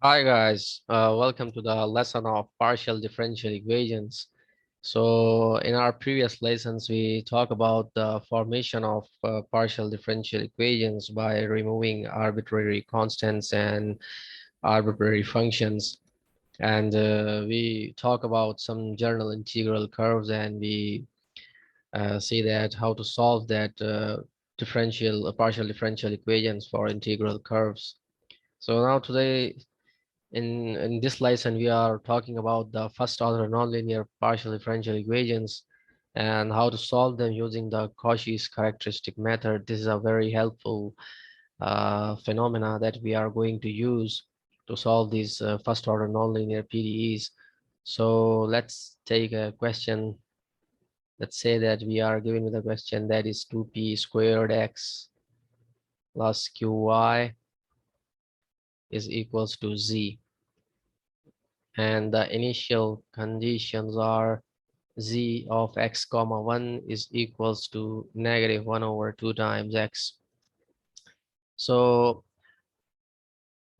Hi guys, welcome to the lesson of partial differential equations. So in our previous lessons, we talk about the formation of partial differential equations by removing arbitrary constants and arbitrary functions. And we talk about some general integral curves, and we see that how to solve that partial differential equations for integral curves. So now today in this lesson, we are talking about the first order nonlinear partial differential equations and how to solve them using the Cauchy's characteristic method. This is a very helpful phenomena that we are going to use to solve these first order nonlinear PDEs. So let's take a question. Let's say that we are given with a question that is 2p squared x plus qy is equals to z. And the initial conditions are z of x comma 1 is equals to negative 1 over 2 times x. So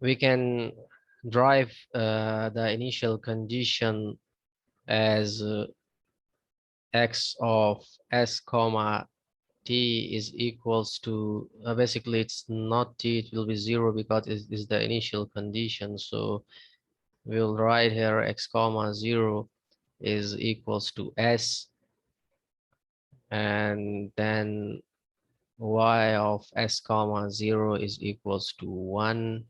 we can derive the initial condition as x of s comma t is equals to basically it's not t, it will be 0 because it is the initial condition. So we'll write here x comma 0 is equals to s, and then y of s comma 0 is equals to 1,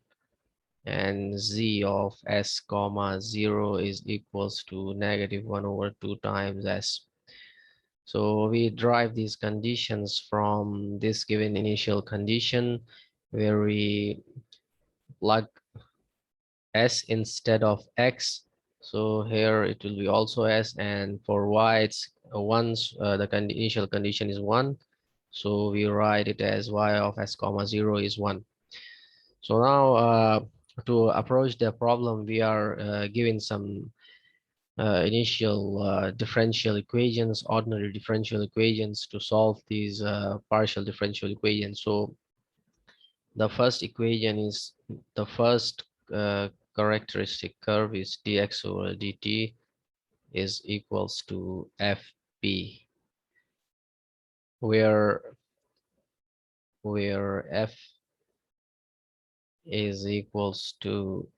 and z of s comma 0 is equals to negative 1 over 2 times s. So we derive these conditions from this given initial condition where we plug s instead of x. So here it will be also s, and for y it's once the initial condition is 1, so we write it as y of s comma 0 is 1. So now to approach the problem, we are given some initial differential equations, ordinary differential equations to solve these partial differential equations. So the first equation is the first characteristic curve is dx over dt is equals to fp, where f is equals to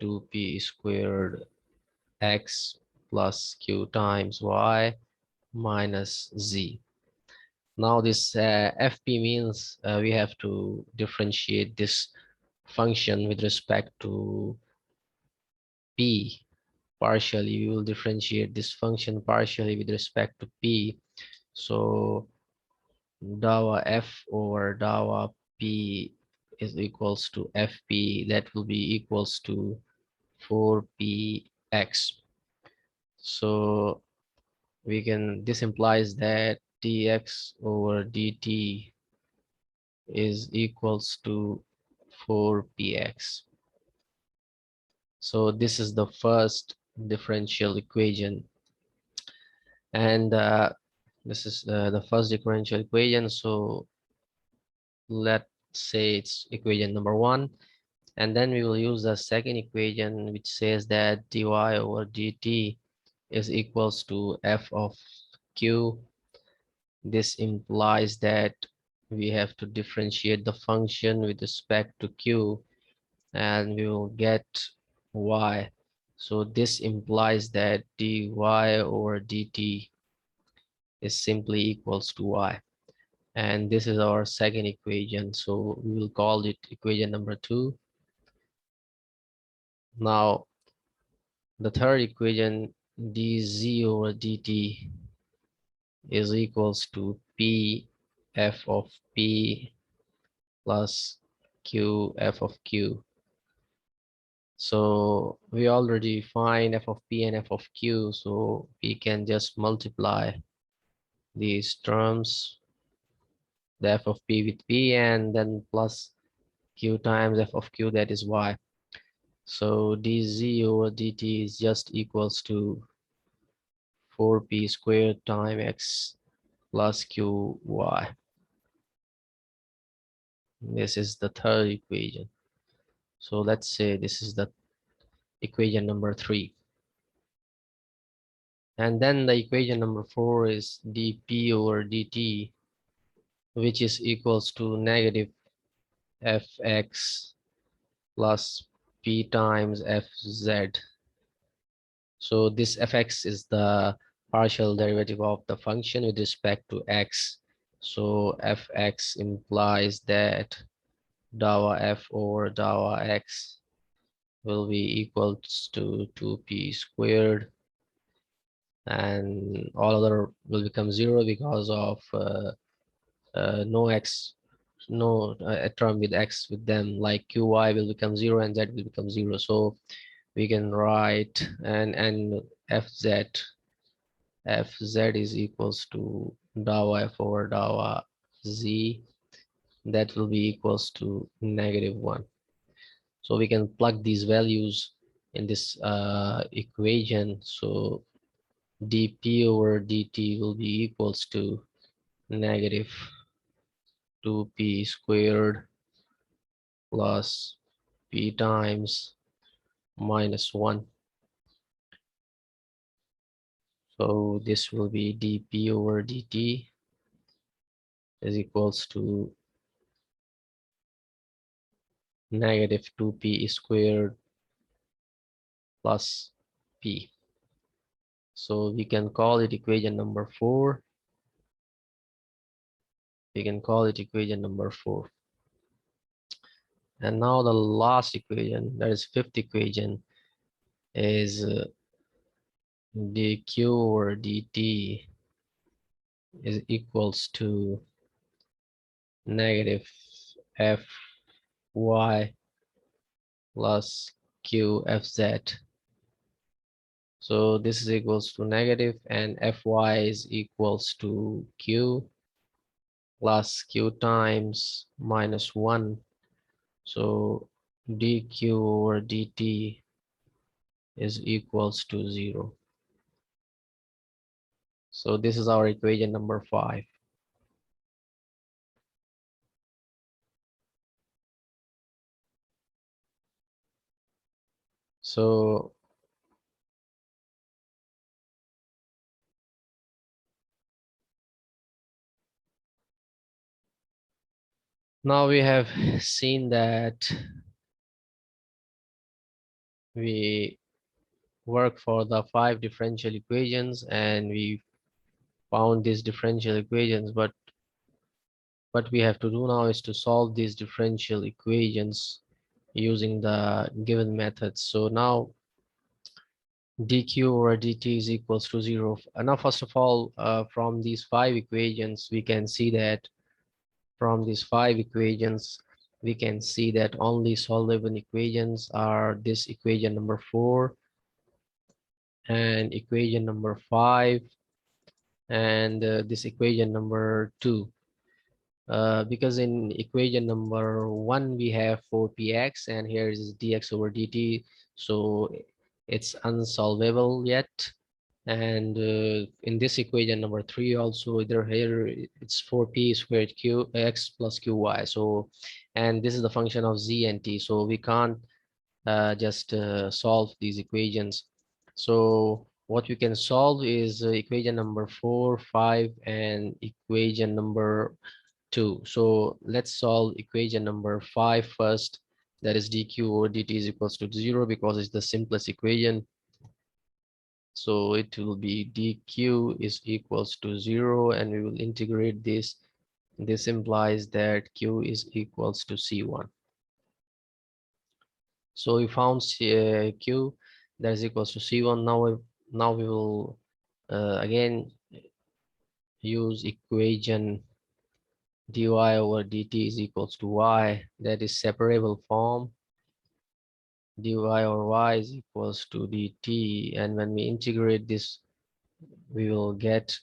2p squared x plus q times y minus z. Now this fp means we have to differentiate this function with respect to p partially. We will differentiate this function partially with respect to p. So dawa f over dawa p is equals to fp. That will be equals to 4px. So this implies that dx over dt is equals to 4px. So this is the first differential equation, and this is the first differential equation. So let's say it's equation number 1, and then we will use the second equation, which says that dy over dt is equals to f of q. This implies that we have to differentiate the function with respect to q, and we will get y. So this implies that dy over dt is simply equals to y. And this is our second equation. So we will call it equation number 2. Now the third equation, dz over dt is equals to p f of p plus q f of q. So we already find f of p and f of q, so we can just multiply these terms, the f of p with p, and then plus q times f of q, that is y. So dz over dt is just equals to 4p squared times x plus qy. This is the third equation. So let's say this is the equation number 3. And then the equation number 4 is dp over dt, which is equals to negative fx plus p times fz. So this fx is the partial derivative of the function with respect to x. So fx implies that dou f over dou x will be equals to 2p squared, and all other will become 0 because of no x, no a term with x with them, like qy will become 0 and z will become 0. So we can write and fz is equals to dou f over dou z, that will be equals to -1. So we can plug these values in this equation. So dp over dt will be equals to negative 2p squared plus p times -1. So this will be dp over dt is equals to negative 2p squared plus p. So we can call it equation number 4. We can call it equation number 4. And now the last equation, that is fifth equation, is dq over dt is equals to negative fy plus qfz. So this is equals to negative, and fy is equals to q plus q times -1. So dq over dt is equals to 0. So this is our equation number 5. So now we have seen that we work for the 5 differential equations and we found these differential equations, but what we have to do now is to solve these differential equations using the given methods. So now dq over dt is equals to 0. Now first of all, from these 5 equations we can see that only solvable equations are this equation number 4 and equation number 5 and this equation number 2. Because in equation number 1 we have 4px and here is dx over dt, so it's unsolvable yet. And in this equation number 3 also, either here it's 4p squared q x plus qy. So, and this is the function of z and t, so we can't just solve these equations. So what we can solve is equation number 4, 5 and equation number 2. So let's solve equation number 5 first, that is dq over dt is equals to 0 because it's the simplest equation. So it will be dq is equals to 0 and we will integrate this. This implies that q is equals to c1. So we found q that is equals to c1. Now we will again use equation dy over dt is equals to y, that is separable form. Dy over y is equals to dt, and when we integrate this we will get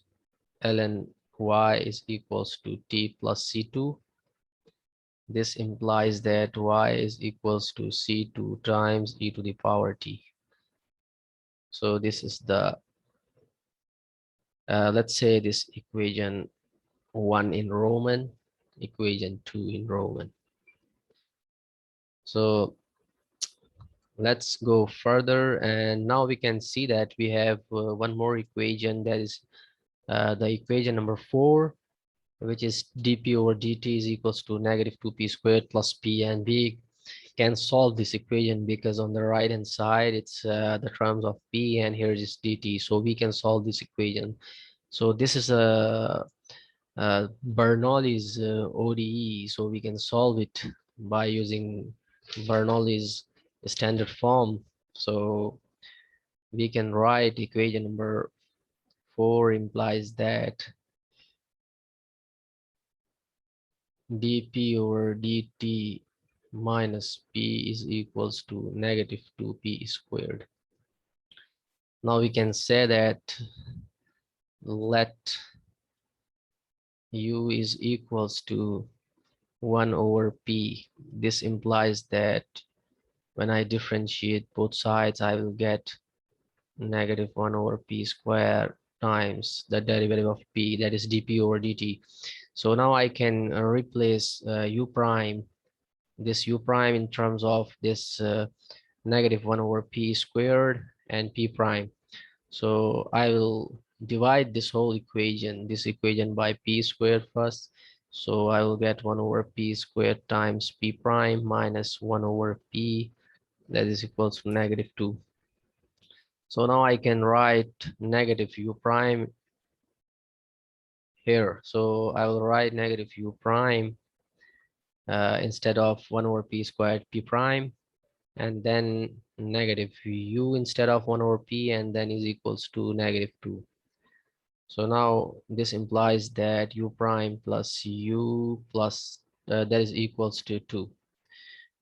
ln y is equals to t plus c2. This implies that y is equals to c2 times e to the power t. So this is the let's say this equation 1 in Roman, equation 2 in Roman. So Let's go further, and now we can see that we have one more equation, that is the equation number 4, which is dp over dt is equals to negative 2p squared plus p, and we can solve this equation because on the right hand side it's the terms of p and here is dt, so we can solve this equation. So this is a Bernoulli's ODE, so we can solve it by using Bernoulli's standard form. So we can write equation number 4 implies that dp over dt minus p is equals to negative 2p squared. Now we can say that let u is equals to 1 over p. This implies that when I differentiate both sides, I will get negative 1 over p squared times the derivative of p, that is dp over dt. So now I can replace u prime, this u prime, in terms of this negative 1 over p squared and p prime. So I will divide this whole equation, this equation, by p squared first. So I will get 1 over p squared times p prime minus 1 over p, that is equals to negative 2. So now I can write negative u prime here. So I will write negative u prime instead of 1 over p squared p prime, and then negative u instead of 1 over p, and then is equals to negative 2. So now this implies that u prime plus u plus that is equals to 2.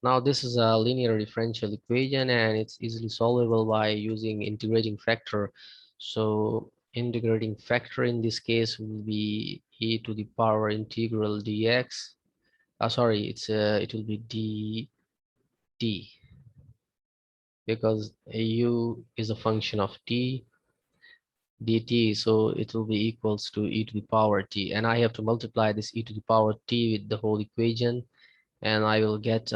Now this is a linear differential equation and it's easily solvable by using integrating factor. So integrating factor in this case will be e to the power integral dx. Sorry, it will be dt, because u is a function of t dt, so it will be equals to e to the power t, and I have to multiply this e to the power t with the whole equation, and I will get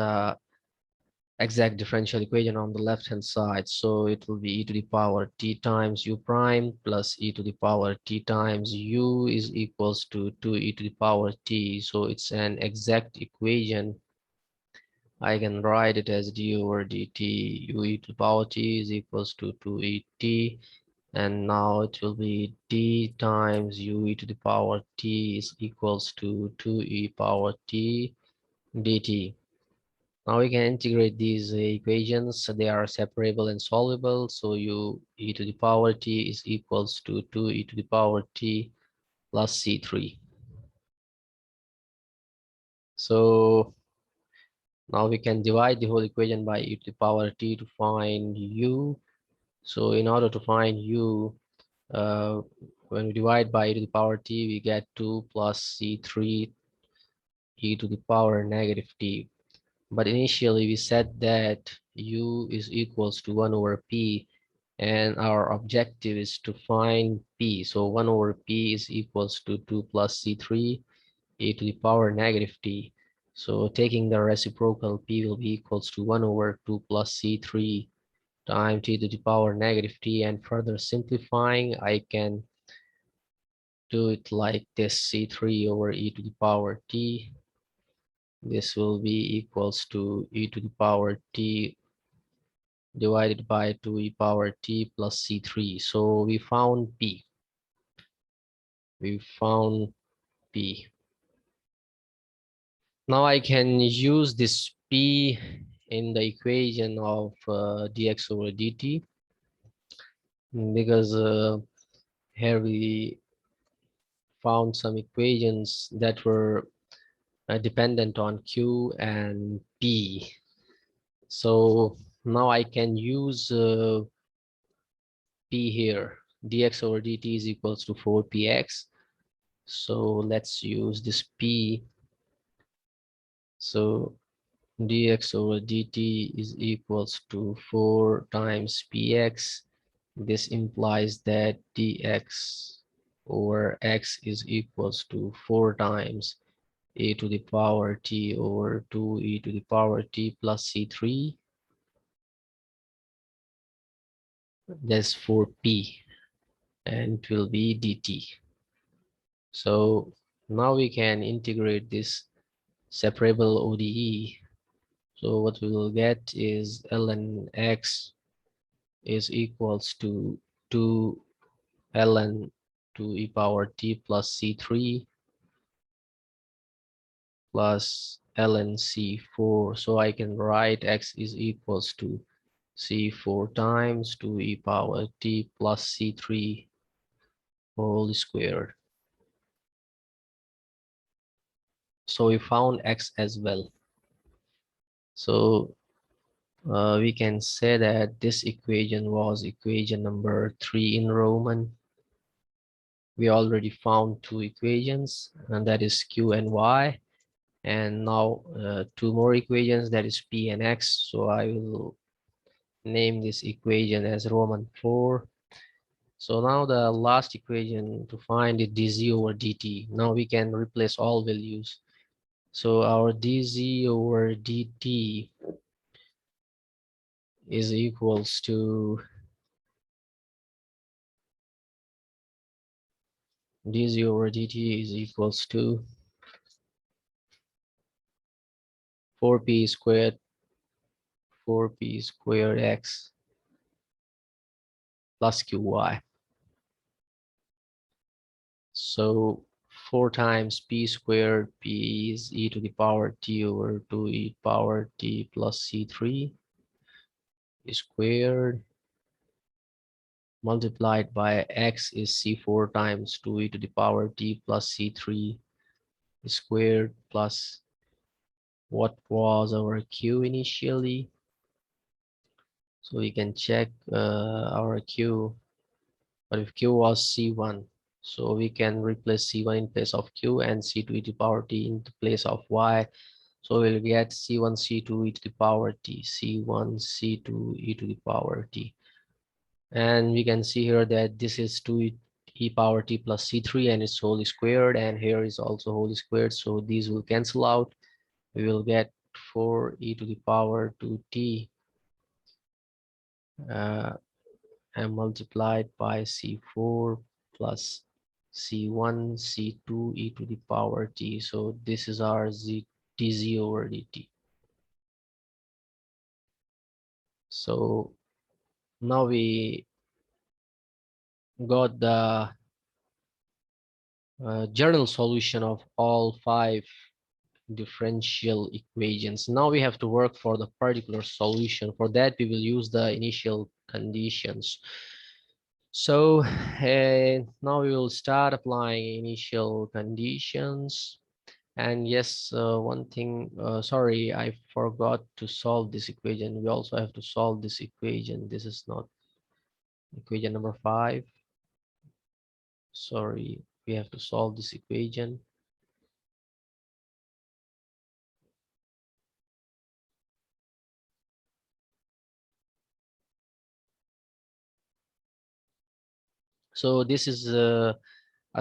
exact differential equation on the left hand side. So it will be e to the power t times u prime plus e to the power t times u is equals to 2e to the power t. So it's an exact equation. I can write it as d over dt u e to the power t is equals to 2et, and now it will be d times u e to the power t is equals to 2e power t dt. Now we can integrate these equations. They are separable and solvable. So u e to the power t is equals to 2e to the power t plus c3. So now we can divide the whole equation by e to the power t to find u. So in order to find u, uh, when we divide by e to the power t, we get 2 plus c3 e to the power negative t. But initially we said that u is equals to 1 over p, and our objective is to find p. So 1 over p is equals to 2 plus c3 e to the power negative t. So taking the reciprocal, p will be equals to 1 over 2 plus c3 times t to the power negative t, and further simplifying, I can do it like this: c3 over e to the power t. This will be equals to e to the power t divided by 2e power t plus c3. So we found p. We found p. Now I can use this p in the equation of dx over dt, because here we found some equations that were dependent on q and p. So now I can use p here. Dx over dt is equals to 4px. So let's use this p. So dx over dt is equals to 4 times px. This implies that dx over x is equals to 4 times e to the power t over 2e to the power t plus c3. That's for P, and it will be dt. So now we can integrate this separable ODE. So what we will get is ln x is equals to 2 ln 2 e power t plus c3 plus ln c4. So I can write x is equals to c4 times 2 e power t plus c3 whole squared. So we found x as well. So we can say that this equation was equation number 3 in Roman. We already found two equations, and that is q and y, and now two more equations, that is p and x. So I will name this equation as Roman 4. So now the last equation to find is dz over dt. Now we can replace all values. So our dz over dt is equals to dz over dt is equals to 4p squared 4p squared x plus qy. So 4 times p squared, p is e to the power t over 2 e power t plus c3 squared multiplied by x is c4 times 2 e to the power t plus c3 squared plus what was our q initially. So we can check our q, but if q was c1, so we can replace c1 in place of q and c2 e to the power t in the place of y. So we'll get c1 c2 e to the power t, c1 c2 e to the power t. And we can see here that this is 2 e power t plus c3 and it's whole squared, and here is also whole squared, so these will cancel out. We will get 4 e to the power 2t and multiplied by c4 plus c1 c2 e to the power t. So this is our dz over dt. So now we got the general solution of all 5 differential equations. Now we have to work for the particular solution. For that, we will use the initial conditions. So now we will start applying initial conditions. And yes, one thing, sorry, I forgot to solve this equation. We also have to solve this equation. This is not equation number 5. Sorry, we have to solve this equation. So this is a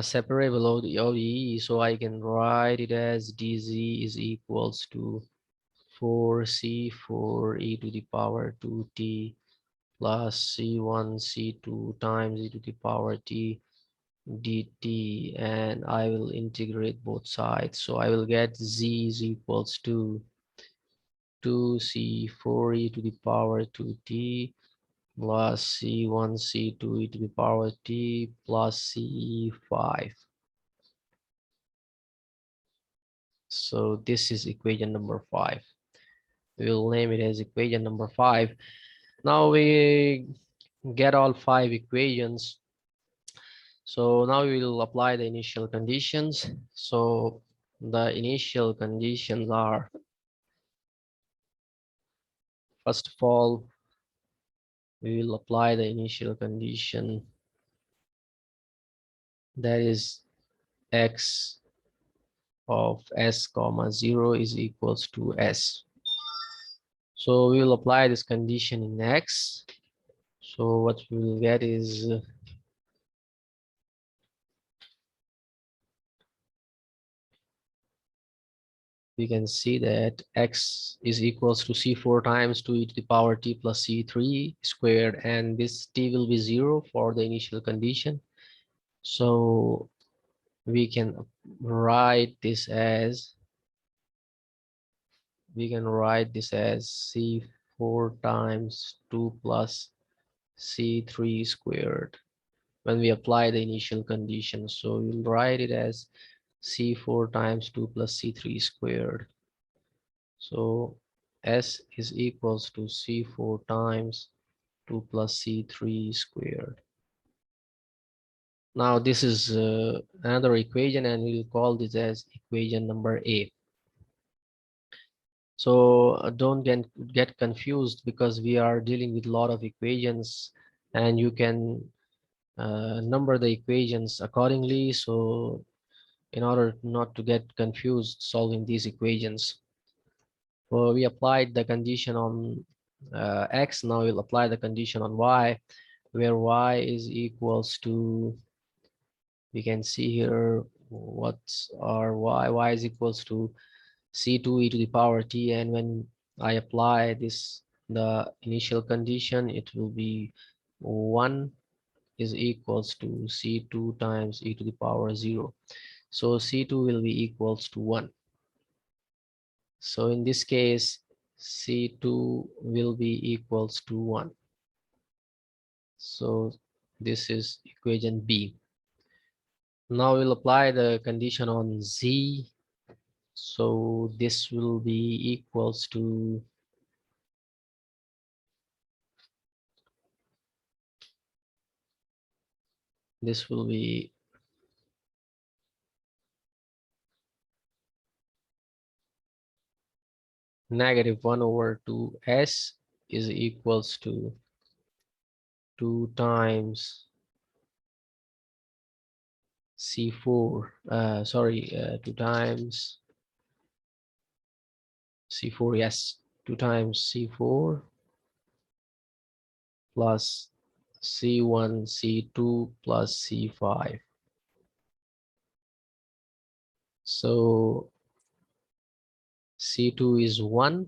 separable ODE, so I can write it as dz is equals to 4c4 e to the power 2t plus c1 c2 times e to the power t dt, and I will integrate both sides. So I will get z is equals to 2c4 e to the power 2t plus c1 c2 e to the power t plus c5. So this is equation number 5. We will name it as equation number 5. Now we get all 5 equations. So now we will apply the initial conditions. So the initial conditions are, first of all, we will apply the initial condition, that is x of s comma 0 is equals to s. So we will apply this condition in x. So what we will get is we can see that x is equals to c4 times 2e to the power t plus c3 squared, and this t will be 0 for the initial condition. So we can write this as c4 times 2 plus c3 squared when we apply the initial condition. So we'll write it as c4 times 2 plus c3 squared. So s is equals to c4 times 2 plus c3 squared. Now this is another equation, and we'll call this as equation number A. So don't get confused, because we are dealing with a lot of equations, and you can number the equations accordingly. So in order not to get confused solving these equations, well, we applied the condition on x. Now we'll apply the condition on y, where y is equals to, we can see here what's our y is equals to c2 e to the power t, and when I apply this, the initial condition, it will be 1 is equals to c2 times e to the power 0. So c2 will be equals to 1. So in this case, c2 will be equals to 1. So this is equation B. Now we'll apply the condition on z. So this will be equals to, this will be negative 1 over 2s is equals to 2 times c4, 2 times c4, yes, 2 times c4 plus c1 c2 plus c5. So c2 is 1,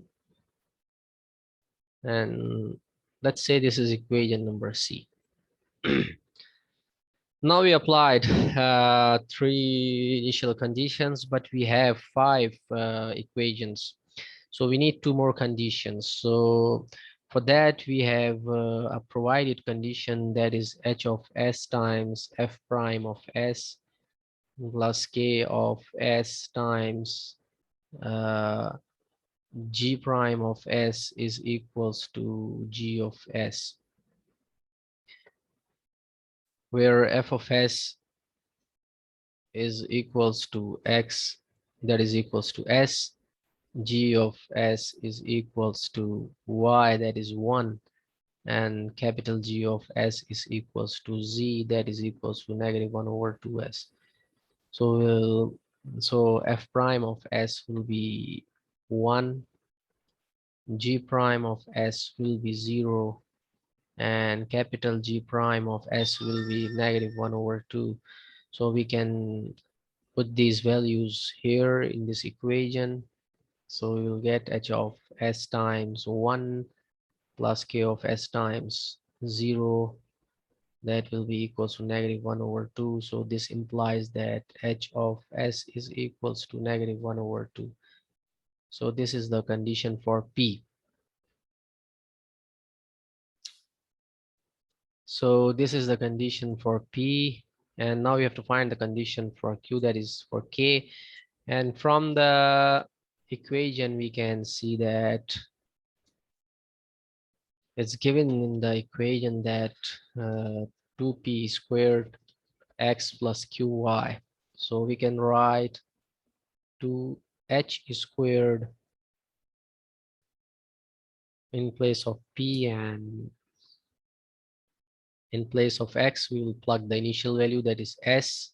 and let's say this is equation number C. Now we applied 3 initial conditions, but we have 5 equations. So we need 2 more conditions. So for that, we have a provided condition, that is h of s times f prime of s plus k of s times g prime of s is equals to g of s, where f of s is equals to x, that is equals to s, g of s is equals to y, that is 1, and capital G of s is equals to z, that is equals to negative 1 over 2s. So f prime of s will be 1, g prime of s will be 0, and capital G prime of s will be negative 1 over 2. So we can put these values here in this equation. So we will get h of s times 1 plus k of s times 0, that will be equals to negative 1 over 2. So this implies that h of s is equals to negative 1 over 2. So this is the condition for P. So this is the condition for P, and now we have to find the condition for Q, that is for K. And from the equation, we can see that it's given in the equation that 2p squared x plus qy. So we can write 2h squared in place of p, and in place of x we will plug the initial value, that is s,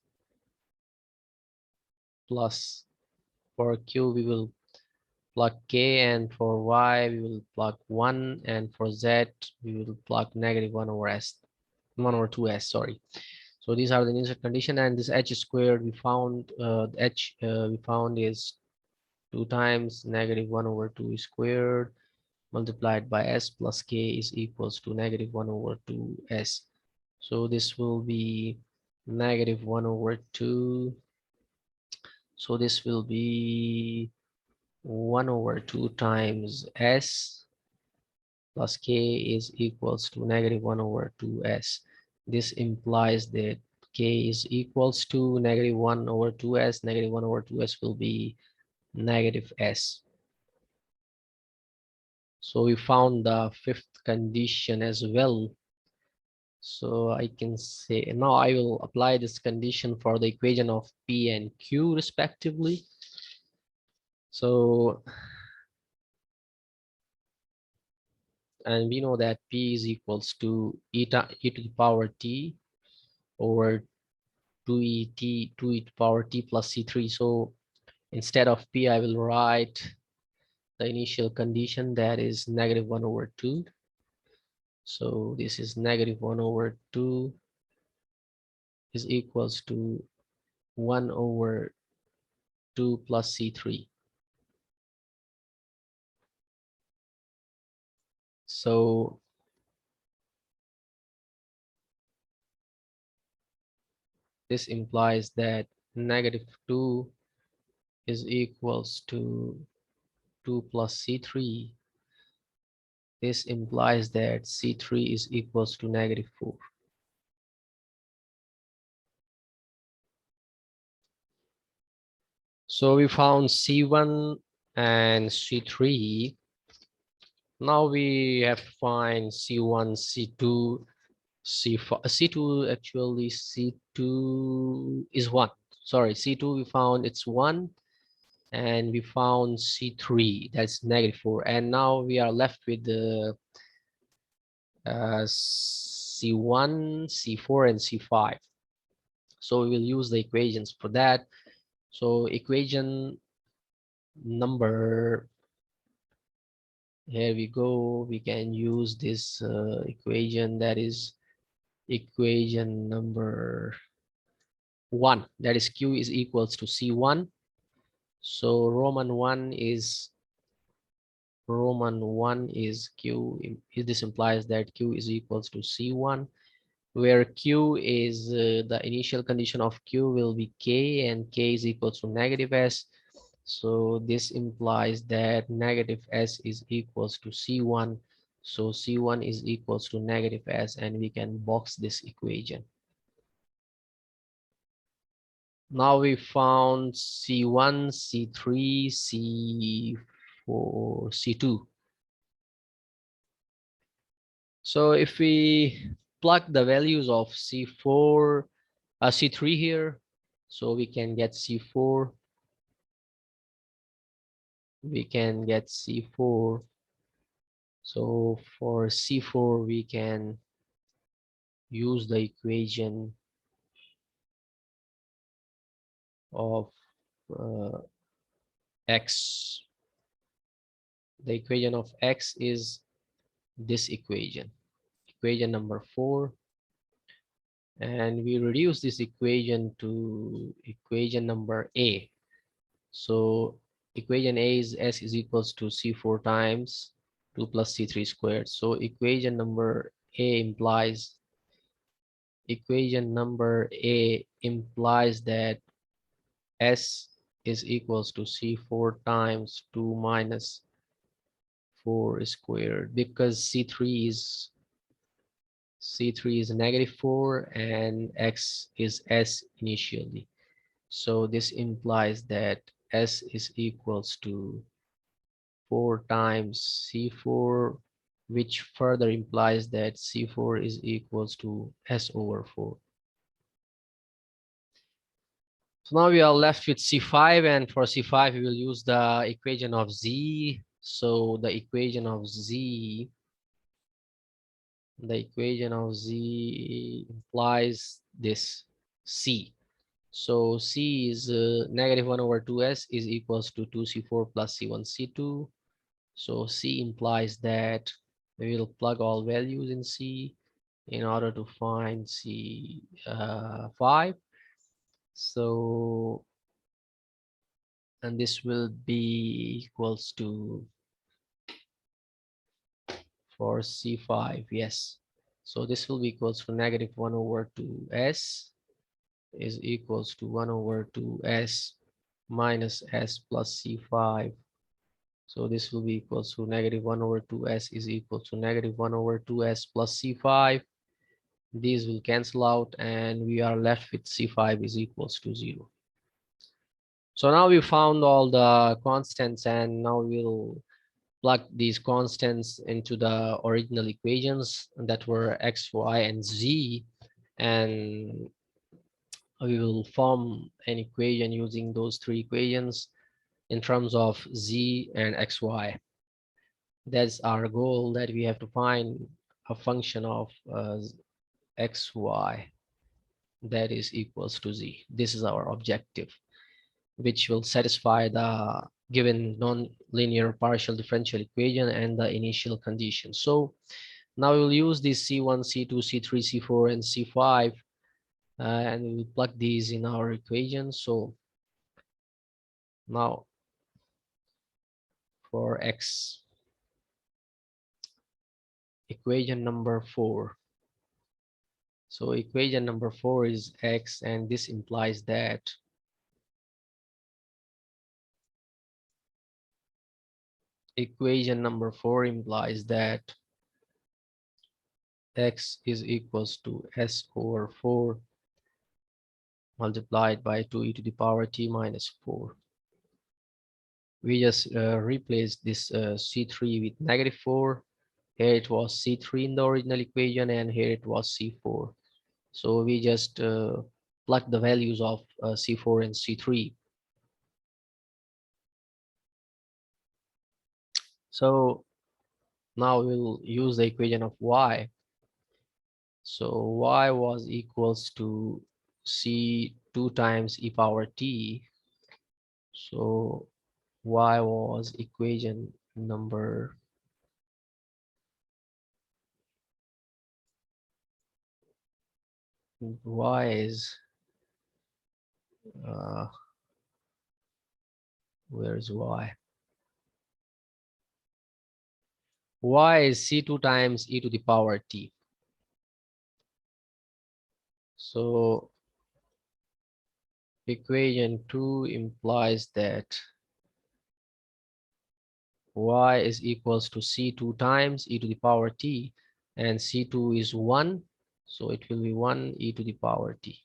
plus for q we will plug k, and for y we will plug 1, and for z we will plug negative 1 over s, 1 over 2s, sorry. So these are the initial condition, and this h squared we found, h we found is 2 times negative 1 over 2 squared multiplied by s plus k is equals to negative 1 over 2s. So this will be negative 1 over 2. So this will be 1 over 2 times s plus k is equals to negative 1 over 2s. This implies that k is equals to negative 1 over 2s. Negative 1 over 2s will be negative s. So we found the fifth condition as well. So I can say now I will apply this condition for the equation of P and Q respectively. So, and we know that P is equals to e to the power T over 2e to the power T plus C3. So instead of P, I will write the initial condition, that is negative 1 over 2. So this is negative 1 over 2 is equals to 1 over 2 plus C3. So this implies that negative 2 is equals to 2 plus C3. This implies that C3 is equals to negative 4. So we found C1 and C3. Now we have to find C1, C2, C4. C2 actually, C2 is 1. Sorry, C2 we found it's 1. And we found C3, that's negative 4. And now we are left with the C1, C4, and C5. So we will use the equations for that. So equation number, here we go. We can use this equation, that is equation number 1. That is Q is equals to C1. So Roman 1 is Q. This implies that Q is equals to C1, where Q is the initial condition of Q will be K, and K is equals to negative S. So this implies that negative S is equals to C1. So C1 is equals to negative S, and we can box this equation. Now we found C1, C3, C4, C2. So if we plug the values of C4, C3 here, so we can get C4. We can get C4. So for C4, we can use the equation of X. The equation of X is this equation, equation number 4. And we reduce this equation to equation number A. So equation A is S is equals to C4 times 2 plus C3 squared. So equation number A implies that S is equals to C4 times 2 minus 4 squared, because C3 is negative 4 and X is S initially. So this implies that S is equals to 4 times C4, which further implies that C4 is equals to S over 4. So now we are left with C5, and for C5 we will use the equation of Z. So the equation of Z implies this C. So C is negative 1 over 2S is equals to 2C4 plus C1 C2. So C implies that we will plug all values in C in order to find C5. So and this will be equals to, for C5, yes. So this will be equals to negative 1 over 2s is equals to 1 over 2s minus s plus C5. So this will be equals to negative 1 over 2s is equal to negative 1 over 2s plus C5. These will cancel out and we are left with C5 is equals to 0. So now we found all the constants, and now we'll plug these constants into the original equations that were x, y, and z, and we will form an equation using those three equations in terms of z and xy. That's our goal, that we have to find a function of xy that is equals to z. This is our objective, which will satisfy the given non-linear partial differential equation and the initial condition. So now we'll use these C1, C2, C3, C4, and C5, and we'll plug these in our equation. So now for x, equation number 4. So equation number 4 is x, and this implies that equation number 4 implies that x is equals to s over 4 multiplied by 2e to the power t minus 4. We just replaced this C3 with negative 4. Here it was C3 in the original equation, and here it was C4. So we just plug the values of C4 and C3. So now we'll use the equation of y. So y was equals to C2 times e power t. So y was equation number y is uh, where's y? Y is C2 times e to the power t. So equation 2 implies that y is equals to C2 times e to the power t, and C2 is 1, so it will be 1 e to the power t.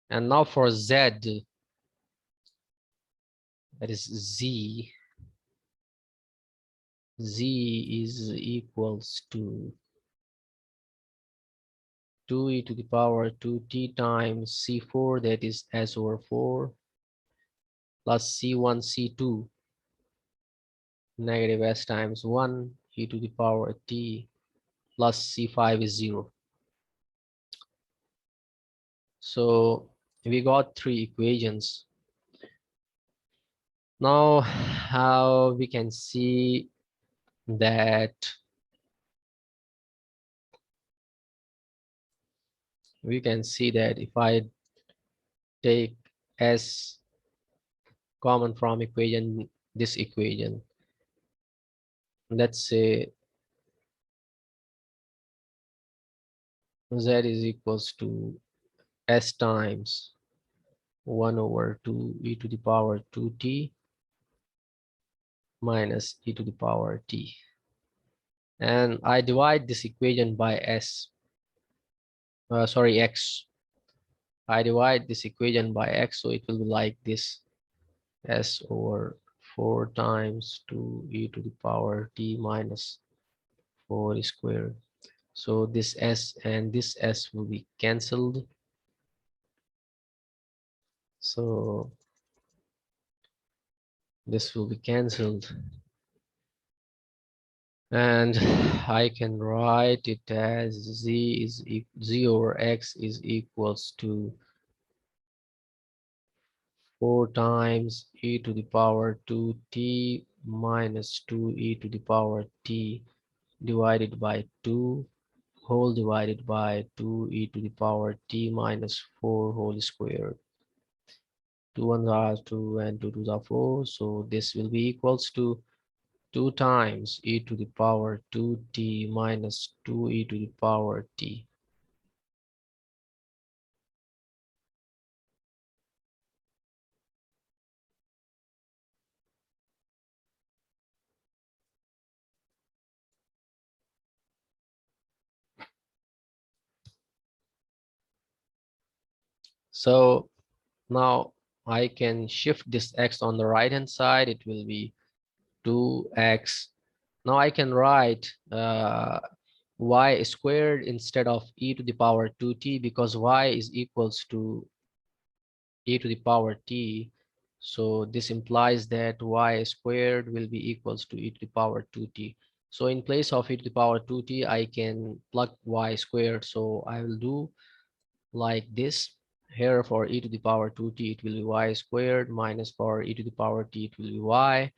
And now for z, that is z, z is equals to 2e to the power 2t times C4, that is s over 4, plus C1, C2, negative s times 1 e to the power t, plus C5 is 0. So we got three equations. Now how we can see that if I take s common from equation, this equation, let's say z is equals to s times 1 over 2 e to the power 2t minus e to the power t, and I divide this equation by x. I divide this equation by x, so it will be like this: s over 4 times 2 e to the power t minus 4 squared. So this s and this s will be cancelled. So this will be cancelled, and I can write it as z over x is equals to 4 times e to the power 2t minus 2 e to the power t divided by 2 whole divided by 2 e to the power t minus 4 whole squared. 2 ones are 2 and 2 twos are 4. So this will be equals to 2 times e to the power 2t minus 2e to the power t. So now I can shift this x on the right hand side. It will be 2x. Now I can write y squared instead of e to the power 2t, because y is equals to e to the power t. So this implies that y squared will be equals to e to the power 2t. So in place of e to the power 2t, I can plug y squared. So I will do like this. Here for e to the power 2t, it will be y squared, minus for e to the power t, it will be y.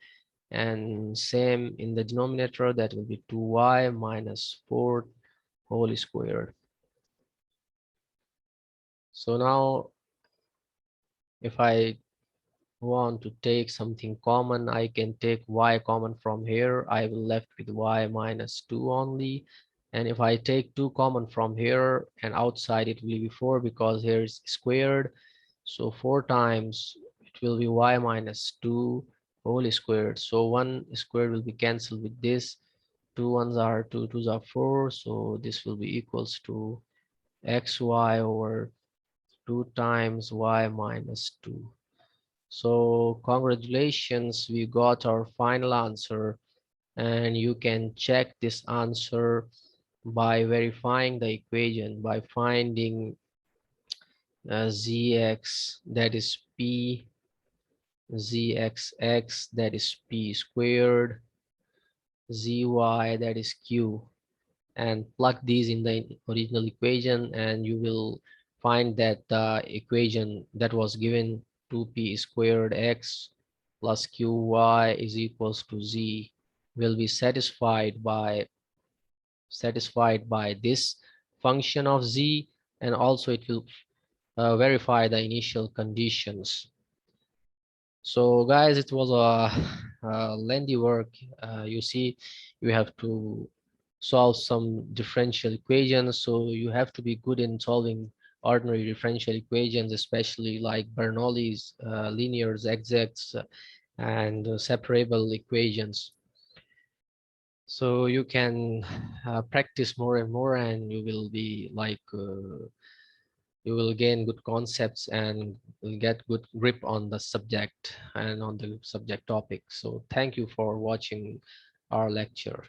And same in the denominator, that will be 2y minus 4 whole squared. So now if I want to take something common, I can take y common from here. I will left with y minus 2 only. And if I take 2 common from here and outside, it will be 4, because here is squared. So 4 times it will be y minus 2 whole squared. So 1 squared will be cancelled with this. 2 ones are 2, twos are 4. So this will be equals to xy over 2 times y minus 2. So congratulations, we got our final answer, and you can check this answer by verifying the equation, by finding zx, that is p, zxx, that is p squared, zy, that is q, and plug these in the original equation, and you will find that the equation that was given, 2p squared x plus qy is equals to z, will be satisfied by this function of z, and also it will verify the initial conditions. So guys, it was a lengthy work. You see, you have to solve some differential equations, so you have to be good in solving ordinary differential equations, especially like Bernoulli's linears, exacts, and separable equations. So you can practice more and more, and you will be like you will gain good concepts and will get good grip on the subject and on the subject topic. So thank you for watching our lecture.